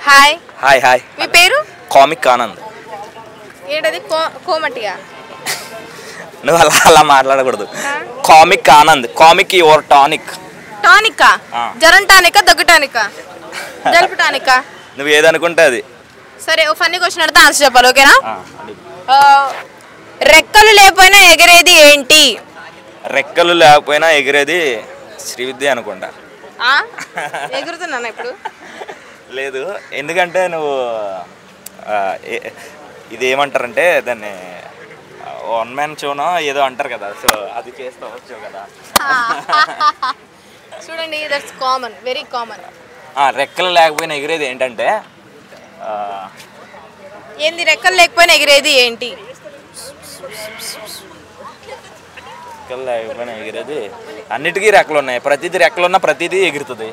Hi hi hi మీ పేరు comic Anand. ఏంటది కోమటిగా నువ్వు అలా మాట్లాడకూడదు. Comic Anand. Comic your tonic. టానికా జ్వరం టానికా దగ్గు టానికా జలుబు టానికా నువ్వు ఏదనుకుంటే అది. సరే ఓ ఫన్నీ క్వశ్చన్ అడిగితే ఆన్సర్ చెప్పాలి ఓకేనా? రెక్కలు లేకపోయినా ఎగిరేది ఏంటి? రెక్కలు లేకపోయినా ఎగిరేది శ్రీవిద్య అనుకుంటా. ఎగురుతున్నాను ఇప్పుడు. లేదు, ఎందుకంటే నువ్వు ఇది ఏమంటారంటే దాన్ని వన్ మ్యాన్ షోనో ఏదో అంటారు కదా, సో అది చేస్తూ వచ్చు కదా. చూడండి, దట్స్ కామన్, వెరీ కామన్. రెక్కలు లేకపోయినా ఎగిరేది ఏంటంటే ఏంది? రెక్కలు లేకపోయినా ఎగిరేది ఏంటి? రెక్కలు లేకపోయినా ఎగిరేది అన్నిటికీ రెక్కలు ఉన్నాయి. ప్రతిదీ రెక్కలు ఉన్నా ప్రతిదీ ఎగురుతుంది.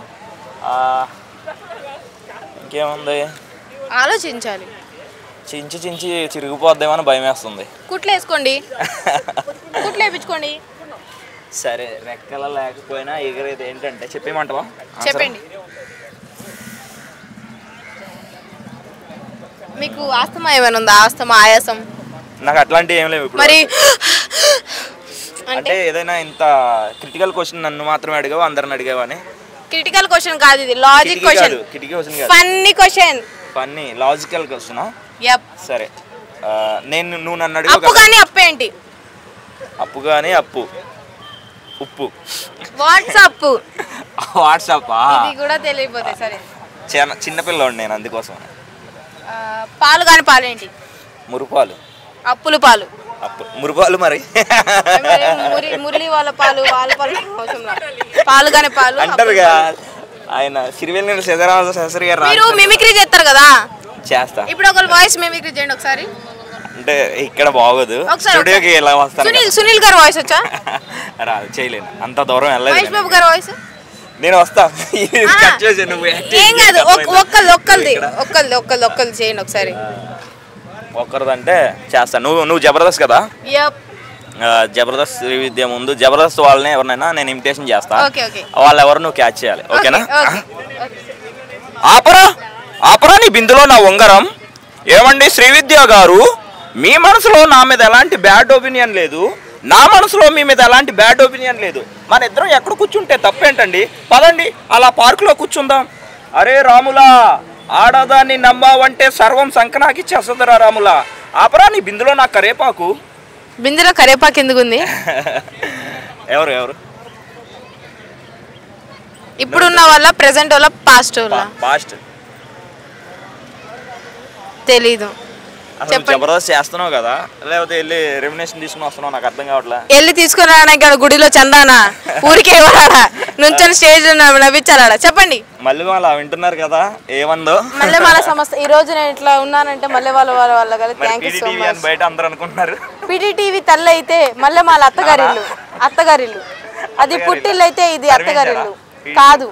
ఇంకేముంది? ఆలోచించాలి. చించి చిరిగిపోద్దేమో అని భయం వేస్తుంది. కుట్లు వేసుకోండి, కుట్లు వేయించుకోండి. సరే, రెక్కలు లేకపోయినా ఎగిరేది ఏంటంటే చెప్పేమంటావా? చెప్పండి. మీకు ఆస్తమా ఏమైనా ఉందా? ఆస్తమా, ఆయాసం? నాకు అట్లాంటివి ఏం లేవు ఇప్పుడు. మరి అంటే ఏదైనా ఇంత క్రిటికల్ క్వశ్చన్ నన్ను మాత్రమే అడిగావు, అందరిని అడిగావు అని. క్రిటికల్ క్వశ్చన్ కాదు, ఇది logic question. Funny question. Funny logical question. Yup. సరే, నువ్వు నన్ను అడిగావు. అప్పు కానీ అప్పు ఏంటి? అప్పు కానీ అప్పు ఉప్పు. వాట్సాప్. వాట్సాప్ ఇది కూడా తెలియపోతే సరే. చిన్నపిల్లోడు నేను, అందుకోసం. పాలు కానీ పాలు ఏంటి? మురుపాలు. అప్పులు పాలు. మురుపాలు. మరి మురళి వాళ్ళ పాలు, వాళ్ళ పాలు పాలు కానీ పాలు అంటారుగా. ఆయన సిరివెల్లి శాస్త్రి గారు. మీరు మిమిక్రీ చేస్తారు కదా? చేస్తా. ఇప్పుడు ఒక వాయిస్ మిమిక్రీ చేయండి ఒకసారి. అంటే ఇక్కడ బాగోదు, స్టూడియోకి ఎలా వస్తాను. సునీల్ గారు వాయిస్ వచ్చా? రాదు, చేయలేను, అంత దూరం వెళ్ళలేదు. మహేష్ బాబు గారు వాయిస్ నేను వస్తా. ఏం కాదు, ఒక్కళ్ళు చేయండి ఒకసారి. ఒక్కరిదంటే చేస్తా. నువ్వు జబర్దస్త్ కదా? జబర్దస్త్ శ్రీవిద్య ముందు జబర్దస్త్ వాళ్ళని ఎవరినైనా నేను ఇమిటేషన్ చేస్తా. వాళ్ళు ఎవరు నువ్వు క్యాచ్ చేయాలి, ఓకేనా? ఆపరా నీ బిందులో నా ఉంగరం. ఏమండి శ్రీవిద్య గారు, మీ మనసులో నా మీద ఎలాంటి బ్యాడ్ ఒపీనియన్ లేదు, నా మనసులో మీ మీద ఎలాంటి బ్యాడ్ ఒపీనియన్ లేదు. మన ఇద్దరం ఎక్కడ కూర్చుంటే తప్పేంటండి? పదండి అలా పార్కులో కూర్చుందాం. అరే రాములా, ఆడదాన్ని నమ్మావంటే సర్వం సంకనాకి చేస్తుందిరా రాములా. ఆపరా నీ బిందులో నా కరేపాకు. బిందులో కరేపాకు ఎందుకు ఉంది? ఎవరు ఇప్పుడున్న వాళ్ళ, ప్రెసెంట్ వాళ్ళ, పాస్ట్ వాళ్ళ? పాస్ట్. తెలీదు. జబర్దస్త్ చేస్తున్నావు కదా, లేకపోతే వెళ్ళి రెమ్యునేషన్ తీసుకుని వస్తున్నావు? నాకు అర్థం కావట్లే. వెళ్ళి తీసుకుని రావడానికి గుడిలో చందానా? ఊరికే ఇవ్వరాడా? నుంచొని స్టేజ్ నవ్వించారా? చెప్పండి. మళ్ళీ వాళ్ళ వింటున్నారు కదా ఏమందో. మళ్ళీ వాళ్ళ సంస్థ ఈ రోజు నేను ఇట్లా ఉన్నానంటే మళ్ళీ వాళ్ళ కదా. Thank you so much. బయట అందరూ అనుకుంటున్నారు పిటిటీవీ తల్లి అయితే మళ్ళీ వాళ్ళ అత్తగారిల్లు. అది పుట్టిల్లు అయితే ఇది అత్తగారిల్లు కాదు.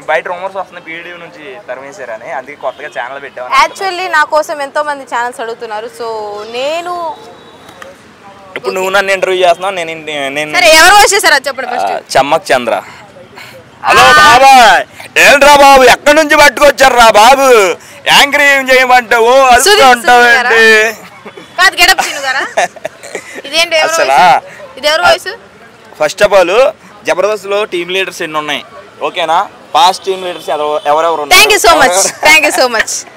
బయట రూమర్స్ వస్తున్నాయి పీడీ నుంచి తరిమేశారని, అందుకే కొత్తగా ఛానల్ పెట్టాను. యాక్చువల్లీ నా కోసం ఎంతో మంది ఛానల్స్ అడుగుతున్నారు, సో నేను ఇప్పుడు నువ్వు నన్ను ఇంటర్వ్యూ చేస్తున్నావు. నేను సరే, ఎవరు వచ్చేసారా చెప్పండి ఫస్ట్. చమ్మక్ చంద్ర. హలో బాబాయ్, ఏంట్రా బాబు, ఎక్కడి నుంచి పట్టుకొచ్చారా బాబు? యాంకర్ ఏం చేయమంటావు? అంటావేంటి? ఫస్ట్ ఆఫ్ ఆల్ జబర్దస్త్ లో టీమ్ లీడర్స్ ఎన్ని ఉన్నాయి, ఓకేనా? పాస్ట్ టీమ్ లీడర్స్ ఎవరెవరు? Thank you so much.